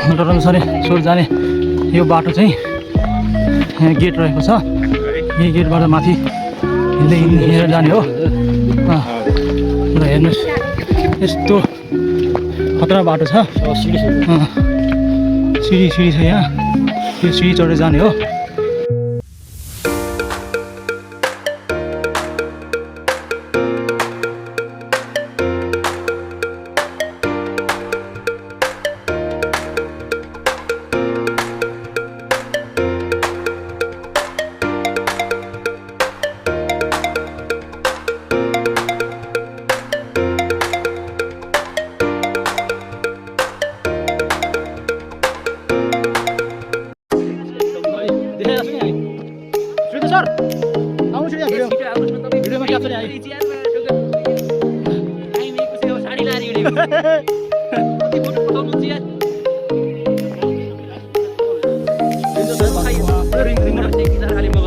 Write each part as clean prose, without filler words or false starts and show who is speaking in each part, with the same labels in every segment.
Speaker 1: डरमसरी सोर जाने यो बाटो चाहिँ यहाँ गेट रहेको छ। यही गेटबाट माथि हिँड्दै हिँडेर जाने हो। र हेर्नुहोस् यस्तो खतरा बाटो छ। सिडी छ यहाँ, यो सिडी चढेर जाने हो। सर आउनु छ यहाँ भिडियोमा क्याप्चर आयो।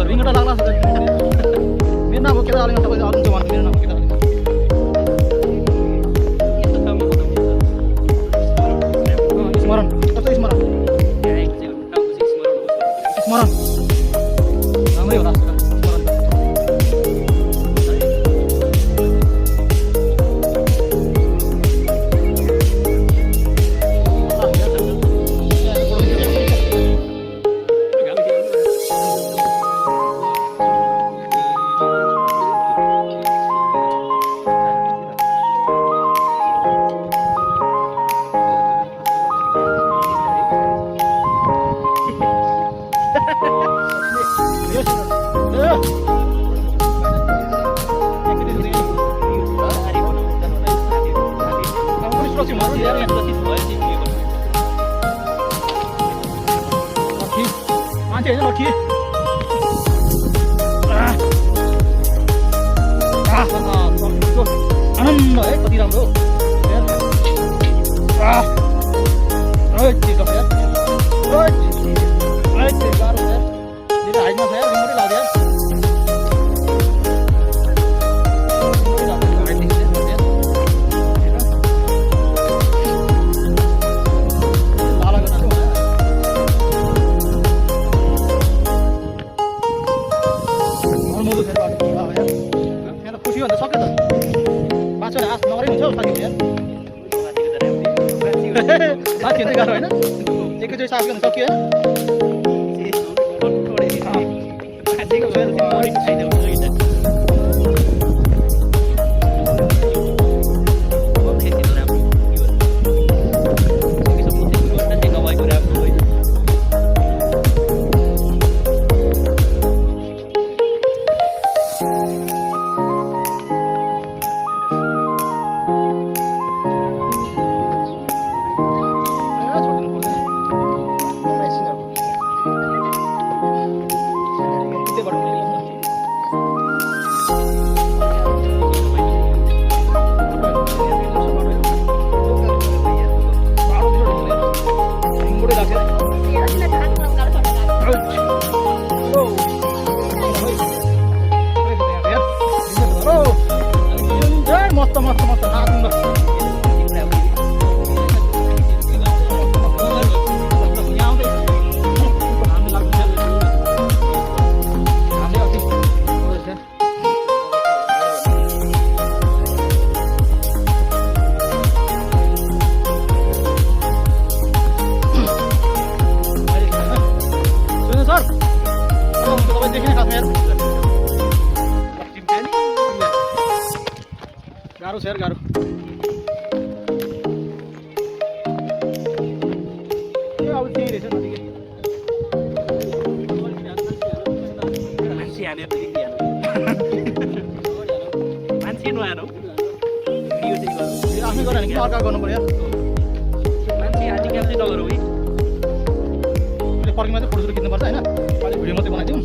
Speaker 1: रिङ्गटा लाग्ला मेरो नाम केटा अलिक तपाईँ अरू चाहिँ भन्नु मेरो नाम केटा स्मरण कस्तो स्मरण स्मरण राम्रै होला मान्छे होइन लट्ठी आनन्द है कति राम्रो साथी हुँदै गाह्रो होइन एकैचोटि साथ गर्न सक्यो मस्त मस्त मस्त गाह्रो छ यार गाह्रो अब त्यही रहेछ नजिकै
Speaker 2: मान्छे नआएर
Speaker 1: आफै गर कि अर्का गर्नु पर्यो
Speaker 2: मान्छे हाती क्याप चाहिँ नगर है
Speaker 1: पर्किमा चाहिँ फोटो खिच्नुपर्छ होइन अहिले भिडियो मात्रै बनाइदिउँ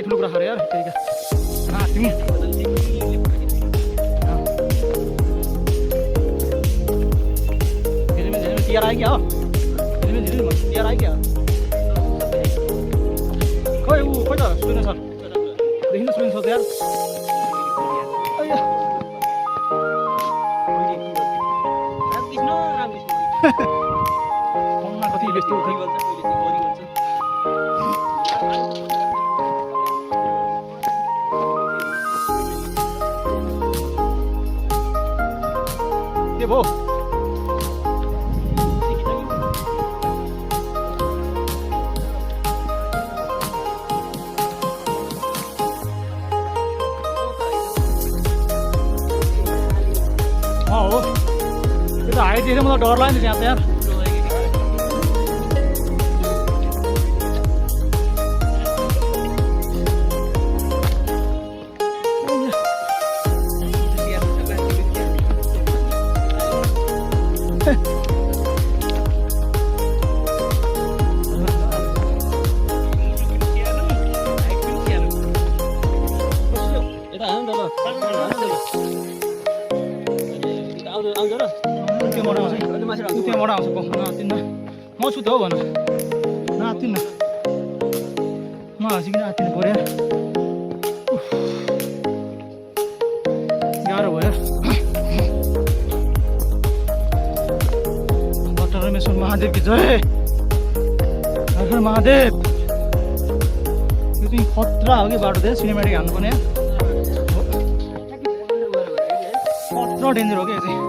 Speaker 1: ठुलो कुरा यार त्यही तिमी तिहार आयो क्या हो तिहार आयो क्या खोइ ऊ खोइ त सुन्नु सर देखिन सुन्नु छ यार फोनमा कति व्यस्त
Speaker 2: गरी गर्छ पहिले चाहिँ गरी गर्छ
Speaker 1: के भयो हो त्यो त हाइट देखेर मलाई डर लाग्यो नि त्यहाँ त यार त्यहाँबाट आउँछ नातिन्न म छु त हौ भन नातिन्न म हाँसिकन नातिनु पऱ्यो गाह्रो भयो डक्टर रमेश्वर महादेव कि जय डक्टर महादेव यो चाहिँ खतरा हो कि बाटो थियो सिनेमेटिक हाल्नुपर्ने खतरा डेन्जर हो कि यो चाहिँ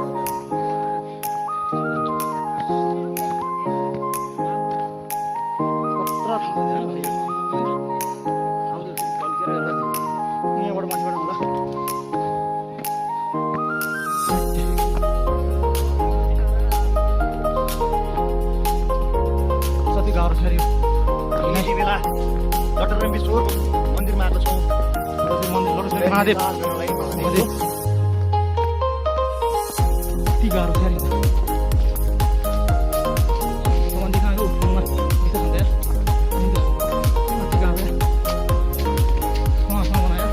Speaker 3: डक्टर रमेश्वर मन्दिरमा आएको छौँ
Speaker 1: महादेव कति गाह्रो छ नि मन्दिर कहाँ गयो फोनमा कति गाह्रो कहाँसँग बनायो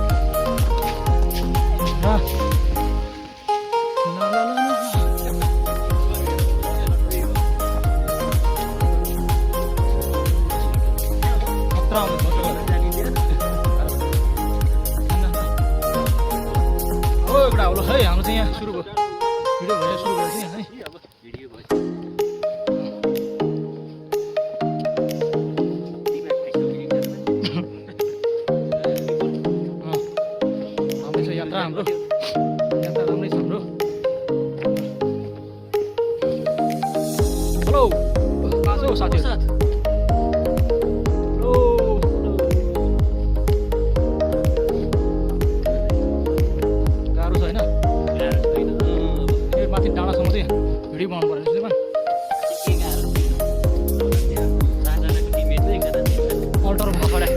Speaker 1: एउटा होला है हाम्रो चाहिँ यहाँ सुरु भयो भिडियो भयो सुरु भयो चाहिँ है
Speaker 2: भिडियो भयो
Speaker 1: राम्रै छ यात्रा हाम्रो यात्रा राम्रै छ हाम्रो हेलो कहाँ छौ साथीहरू माथि डाँडासम्म चाहिँ भिडियो बनाउनु पर्ने सुनेमा अल्टर खडा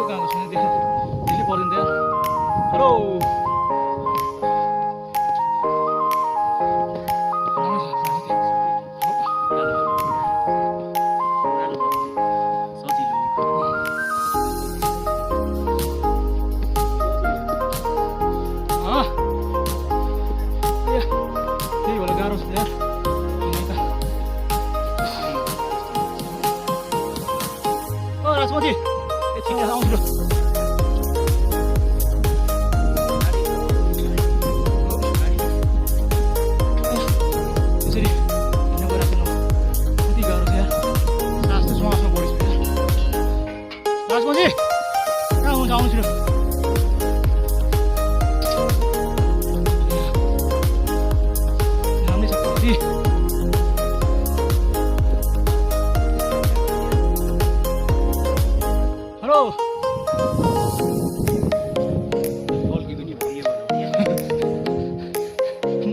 Speaker 1: कहाँको सुने दिल्ली पर्दैन त्यहाँ हेलो त्यही भएर गाह्रो छ यार ओ राजमती ठिक आउँछु यसरी हिँड्नु गइरहेको कति गाह्रो छ यार सास त श्वासमा बढी छ राजमती कहाँ हुन्छ आउँछु हेलो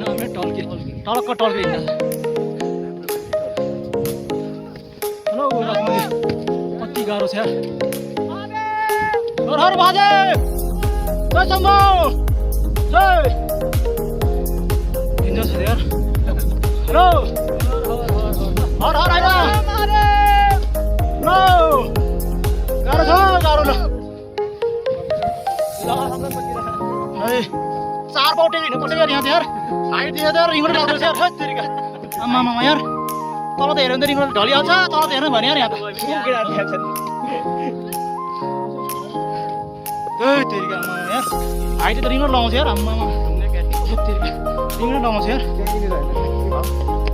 Speaker 1: नामै टल्के टलक्क टल्के हिँड्दा हेलो राजमती कति गाह्रो छ यार हर महादेव जय शम्भो जय हिँड्छ छ यार हेलो हर हर आइला हेलो गाह्रो छ गाह्रो ल है 4 बाउटे हिँड्नुपर्छ यार यहाँ त यार हाइट दिएर यार रिङ्गो टाल्दो रहेछ यार हेत्तेरिका आम्मामा यार तल त हेऱ्यो भने त रिङ रोड ढलिहाल्छ तल त हेर्नु भने यार यहाँ त तेरिका आमा यार हाइटले त रिङ रोड लगाउँछ यार आम्मामा रिङ रोड लगाउँछ यार